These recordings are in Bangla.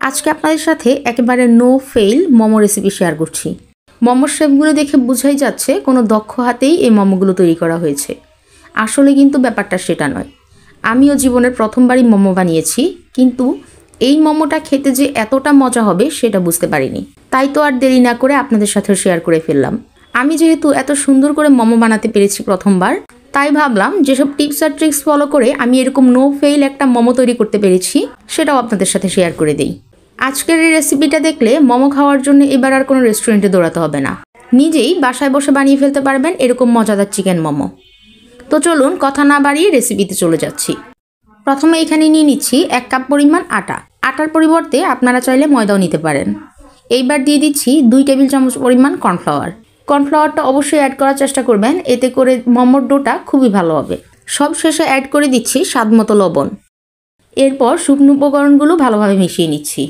আজকে আপনাদের সাথে একেবারে no fail momo recipe share করছি। মোমোর শেপগুলো দেখে বোঝাই যাচ্ছে কোনো দক্ষ হাতেই এই মোমোগুলো তৈরি করা হয়েছে। আসলে কিন্তু ব্যাপারটা সেটা নয়। আমিও জীবনের প্রথমবারই মোমো বানিয়েছি, কিন্তু এই মোমোটা খেতে যে এতটা মজা হবে সেটা বুঝতে পারিনি। তাই তো আর দেরি না করে আপনাদের সাথে শেয়ার করে ফেললাম। আমি যেহেতু এত সুন্দর করে মোমো বানাতে পেরেছি প্রথমবার, তাই ভাবলাম যেসব টিপস আর ট্রিক্স ফলো করে আমি এরকম নো ফেইল একটা মোমো তৈরি করতে পেরেছি সেটাও আপনাদের সাথে শেয়ার করে দেই। আজকের এই রেসিপিটা দেখলে মোমো খাওয়ার জন্য এবার আর কোনো রেস্টুরেন্টে দৌড়াতে হবে না, নিজেই বাসায় বসে বানিয়ে ফেলতে পারবেন এরকম মজাদার চিকেন মোমো। তো চলুন কথা না বাড়িয়ে রেসিপিতে চলে যাচ্ছি। প্রথমে এখানে নিয়ে নিচ্ছি 1 কাপ পরিমাণ আটা। আটার পরিবর্তে আপনারা চাইলে ময়দাও নিতে পারেন। এইবার দিয়ে দিচ্ছি 2 টেবিল চামচ পরিমাণ কর্নফ্লাওয়ার। কর্নফ্লাওয়ারটা অবশ্যই অ্যাড করার চেষ্টা করবেন, এতে করে মোমোর ডোটা খুবই ভালো হবে। সব শেষে অ্যাড করে দিচ্ছি স্বাদমতো লবণ। এরপর শুকনো উপকরণগুলো ভালোভাবে মিশিয়ে নিচ্ছি।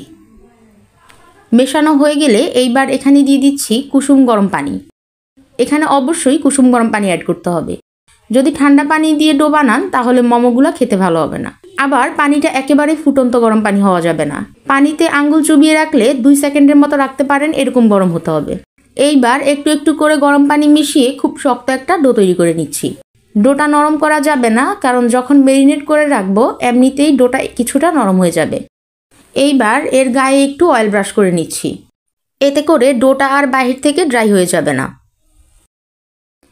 মেশানো হয়ে গেলে এইবার এখানে দিয়ে দিচ্ছি কুসুম গরম পানি। এখানে অবশ্যই কুসুম গরম পানি অ্যাড করতে হবে। যদি ঠান্ডা পানি দিয়ে ডো বানান তাহলে মোমোগুলো খেতে ভালো হবে না। আবার পানিটা একেবারে ফুটন্ত গরম পানি হওয়া যাবে না। পানিতে আঙ্গুল চুবিয়ে রাখলে 2 সেকেন্ডের মতো রাখতে পারেন, এরকম গরম হতে হবে। এইবার একটু একটু করে গরম পানি মিশিয়ে খুব শক্ত একটা ডো তৈরি করে নিচ্ছি। ডোটা নরম করা যাবে না, কারণ যখন মেরিনেট করে রাখবো এমনিতেই ডোটা কিছুটা নরম হয়ে যাবে। এইবার এর গায়ে একটু অয়েল ব্রাশ করে নিচ্ছি, এতে করে ডোটা আর বাহির থেকে ড্রাই হয়ে যাবে না।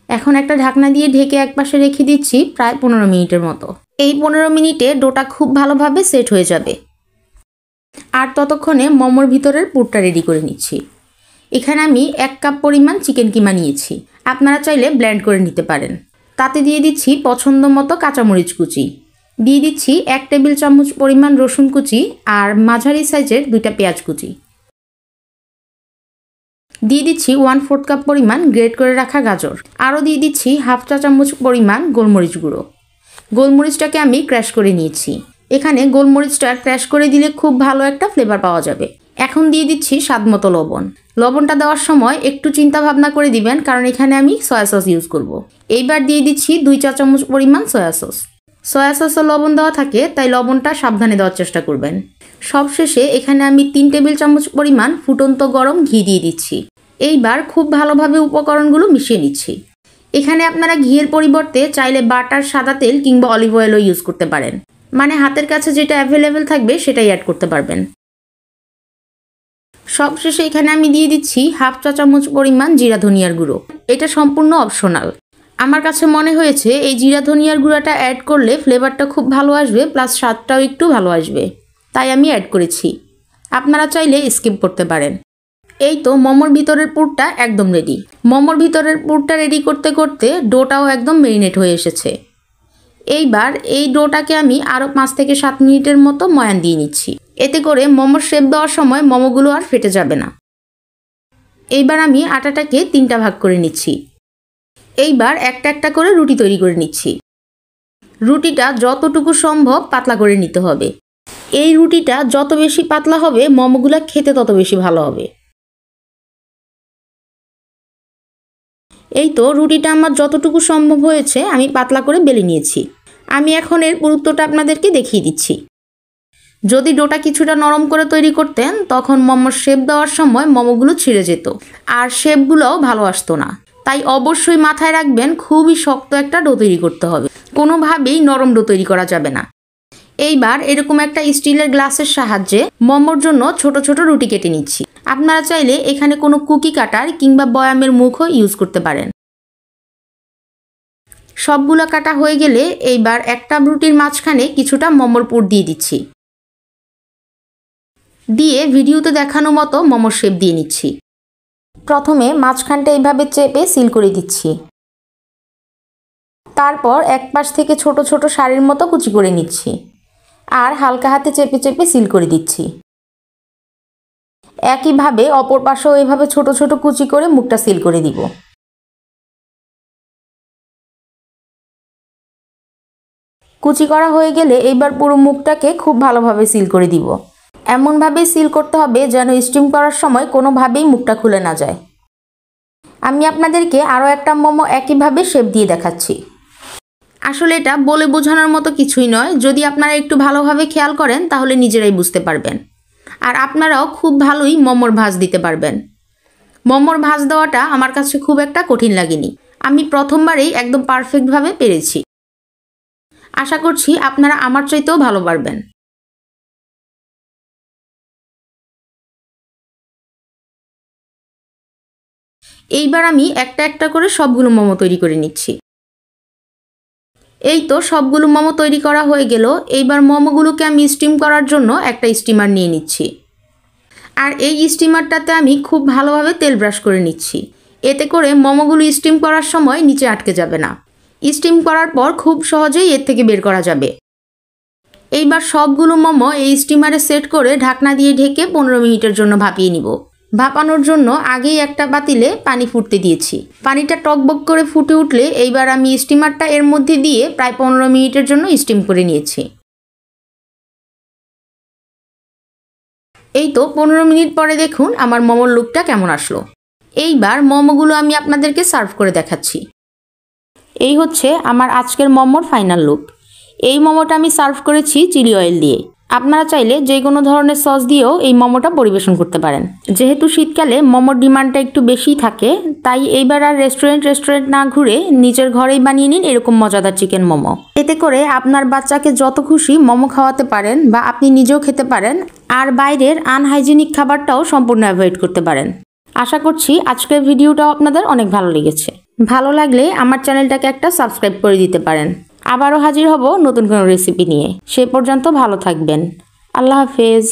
এখন একটা ঢাকনা দিয়ে ঢেকে একপাশে রেখে দিচ্ছি প্রায় 15 মিনিটের মতো। এই 15 মিনিটে ডোটা খুব ভালোভাবে সেট হয়ে যাবে। আর ততক্ষণে মোমোর ভিতরের পুরটা রেডি করে নিচ্ছি। এখানে আমি 1 কাপ পরিমাণ চিকেন কিমা নিয়েছি, আপনারা চাইলে ব্লেন্ড করে নিতে পারেন। তাতে দিয়ে দিচ্ছি পছন্দ মতো কাঁচামরিচ কুচি, দিয়ে দিচ্ছি 1 টেবিল চামচ পরিমাণ রসুন কুচি আর মাঝারি সাইজের 2টা পেঁয়াজ কুচি, দিয়ে দিচ্ছি 1/4 কাপ পরিমাণ গ্রেট করে রাখা গাজর, আরও দিয়ে দিচ্ছি হাফ চা চামচ পরিমাণ গোলমরিচ গুঁড়ো। গোলমরিচটাকে আমি ক্র্যাশ করে নিয়েছি। এখানে গোলমরিচটা ক্র্যাশ করে দিলে খুব ভালো একটা ফ্লেভার পাওয়া যাবে। এখন দিয়ে দিচ্ছি স্বাদমতো লবণ। লবণটা দেওয়ার সময় একটু চিন্তা ভাবনা করে দিবেন, কারণ এখানে আমি সয়া সস ইউজ করব। এইবার দিয়ে দিচ্ছি 2 চা চামচ পরিমাণ সয়া সস। সয়া সসে লবণ দেওয়া থাকে, তাই লবণটা সাবধানে দেওয়ার চেষ্টা করবেন। সবশেষে এখানে আমি 3 টেবিল চামচ পরিমাণ ফুটন্ত গরম ঘি দিয়ে দিচ্ছি। এইবার খুব ভালোভাবে উপকরণগুলো মিশিয়ে নিচ্ছি। এখানে আপনারা ঘিয়ের পরিবর্তে চাইলে বাটার, সাদা তেল কিংবা অলিভ অয়েলও ইউজ করতে পারেন। মানে হাতের কাছে যেটা অ্যাভেলেবেল থাকবে সেটাই অ্যাড করতে পারবেন। সবশেষে এখানে আমি দিয়ে দিচ্ছি হাফ চা চামচ পরিমাণ জিরা ধনিয়ার গুঁড়ো। এটা সম্পূর্ণ অপশনাল। আমার কাছে মনে হয়েছে এই জিরা ধনিয়ার গুঁড়োটা অ্যাড করলে ফ্লেভারটা খুব ভালো আসবে, প্লাস স্বাদটাও একটু ভালো আসবে, তাই আমি অ্যাড করেছি। আপনারা চাইলে স্কিপ করতে পারেন। এই তো মোমোর ভিতরের পুরটা একদম রেডি। মোমোর ভিতরের পুরটা রেডি করতে করতে ডোটাও একদম মেরিনেট হয়ে এসেছে। এইবার এই ডোটাকে আমি আরও 5 থেকে 7 মিনিটের মতো ময়ান দিয়ে নিচ্ছি, এতে করে মোমোর শেপ দেওয়ার সময় মোমোগুলো আর ফেটে যাবে না। এইবার আমি আটাটাকে 3টা ভাগ করে নিচ্ছি। এইবার একটা একটা করে রুটি তৈরি করে নিচ্ছি। রুটিটা যতটুকু সম্ভব পাতলা করে নিতে হবে। এই রুটিটা যত বেশি পাতলা হবে মোমোগুলো খেতে তত বেশি ভালো হবে। এই তো রুটিটা আমার যতটুকু সম্ভব হয়েছে আমি পাতলা করে বেলে নিয়েছি। আমি এখন এর পুরুত্বটা আপনাদেরকে দেখিয়ে দিচ্ছি। যদি ডোটা কিছুটা নরম করে তৈরি করতেন তখন মোমোর শেপ দেওয়ার সময় মোমোগুলো ছিঁড়ে যেত আর শেপগুলোও ভালো আসতো না। তাই অবশ্যই মাথায় রাখবেন খুবই শক্ত একটা ডো তৈরি করতে হবে, কোনোভাবেই নরম ডো তৈরি করা যাবে না। এইবার এরকম একটা স্টিলের গ্লাসের সাহায্যে মোমোর জন্য ছোট ছোট রুটি কেটে নিচ্ছি। আপনারা চাইলে এখানে কোনো কুকি কাটার কিংবা বয়ামের মুখও ইউজ করতে পারেন। সবগুলো কাটা হয়ে গেলে এইবার একটা রুটির মাঝখানে কিছুটা মোমোর পুর দিয়ে দিচ্ছি, দিয়ে ভিডিওতে দেখানো মতো মোমোর শেপ দিয়ে নিচ্ছি। প্রথমে মাঝখানটা এইভাবে চেপে সিল করে দিচ্ছি, তারপর এক পাশ থেকে ছোট ছোট শাড়ির মতো কুচি করে নিচ্ছি আর হালকা হাতে চেপে চেপে সিল করে দিচ্ছি। একইভাবে অপর পাশেও এভাবে ছোট ছোট কুচি করে মুখটা সিল করে দিব। কুচি করা হয়ে গেলে এইবার পুরো মুখটাকে খুব ভালোভাবে সিল করে দিব। এমনভাবে সিল করতে হবে যেন স্টিম করার সময় কোনোভাবেই মুখটা খুলে না যায়। আমি আপনাদেরকে আরও একটা মোমো একইভাবে শেপ দিয়ে দেখাচ্ছি। আসলে এটা বলে বোঝানোর মতো কিছুই নয়, যদি আপনারা একটু ভালোভাবে খেয়াল করেন তাহলে নিজেরাই বুঝতে পারবেন। আর আপনারাও খুব ভালোই মোমোর ভাঁজ দিতে পারবেন। মোমোর ভাঁজ দেওয়াটা আমার কাছে খুব একটা কঠিন লাগেনি, আমি প্রথমবারেই একদম পারফেক্টভাবে পেরেছি। আশা করছি আপনারা আমার চাইতেও ভালো পারবেন। এইবার আমি একটা একটা করে সবগুলো মোমো তৈরি করে নিচ্ছি। এই তো সবগুলো মোমো তৈরি করা হয়ে গেল। এইবার মোমোগুলোকে আমি স্টিম করার জন্য একটা স্টিমার নিয়ে নিচ্ছি। আর এই স্টিমারটাতে আমি খুব ভালোভাবে তেল ব্রাশ করে নিচ্ছি, এতে করে মোমোগুলো স্টিম করার সময় নিচে আটকে যাবে না। স্টিম করার পর খুব সহজেই এর থেকে বের করা যাবে। এইবার সবগুলো মোমো এই স্টিমারে সেট করে ঢাকনা দিয়ে ঢেকে 15 মিনিটের জন্য ভাপিয়ে নিব। ভাপানোর জন্য আগেই একটা পাতিলে পানি ফুটতে দিয়েছি। পানিটা টকবক করে ফুটে উঠলে এইবার আমি স্টিমারটা এর মধ্যে দিয়ে প্রায় 15 মিনিটের জন্য স্টিম করে নিয়েছি। এই তো 15 মিনিট পরে দেখুন আমার মোমোর লুকটা কেমন আসলো। এইবার মোমোগুলো আমি আপনাদেরকে সার্ভ করে দেখাচ্ছি। এই হচ্ছে আমার আজকের মোমোর ফাইনাল লুক। এই মোমোটা আমি সার্ভ করেছি চিলি অয়েল দিয়ে। আপনারা চাইলে যে কোনো ধরনের সস দিয়েও এই মোমোটা পরিবেশন করতে পারেন। যেহেতু শীতকালে মোমোর ডিমান্ডটা একটু বেশিই থাকে, তাই এইবার আর রেস্টুরেন্ট না ঘুরে নিজের ঘরেই বানিয়ে নিন এরকম মজাদার চিকেন মোমো। এতে করে আপনার বাচ্চাকে যত খুশি মোমো খাওয়াতে পারেন বা আপনি নিজেও খেতে পারেন, আর বাইরের আনহাইজেনিক খাবারটাও সম্পূর্ণ অ্যাভয়েড করতে পারেন। আশা করছি আজকের ভিডিওটাও আপনাদের অনেক ভালো লেগেছে। ভালো লাগলে আমার চ্যানেলটাকে একটা সাবস্ক্রাইব করে দিতে পারেন। আবারও হাজির হব নতুন কোনো রেসিপি নিয়ে। সে পর্যন্ত ভালো থাকবেন। আল্লাহ হাফেজ।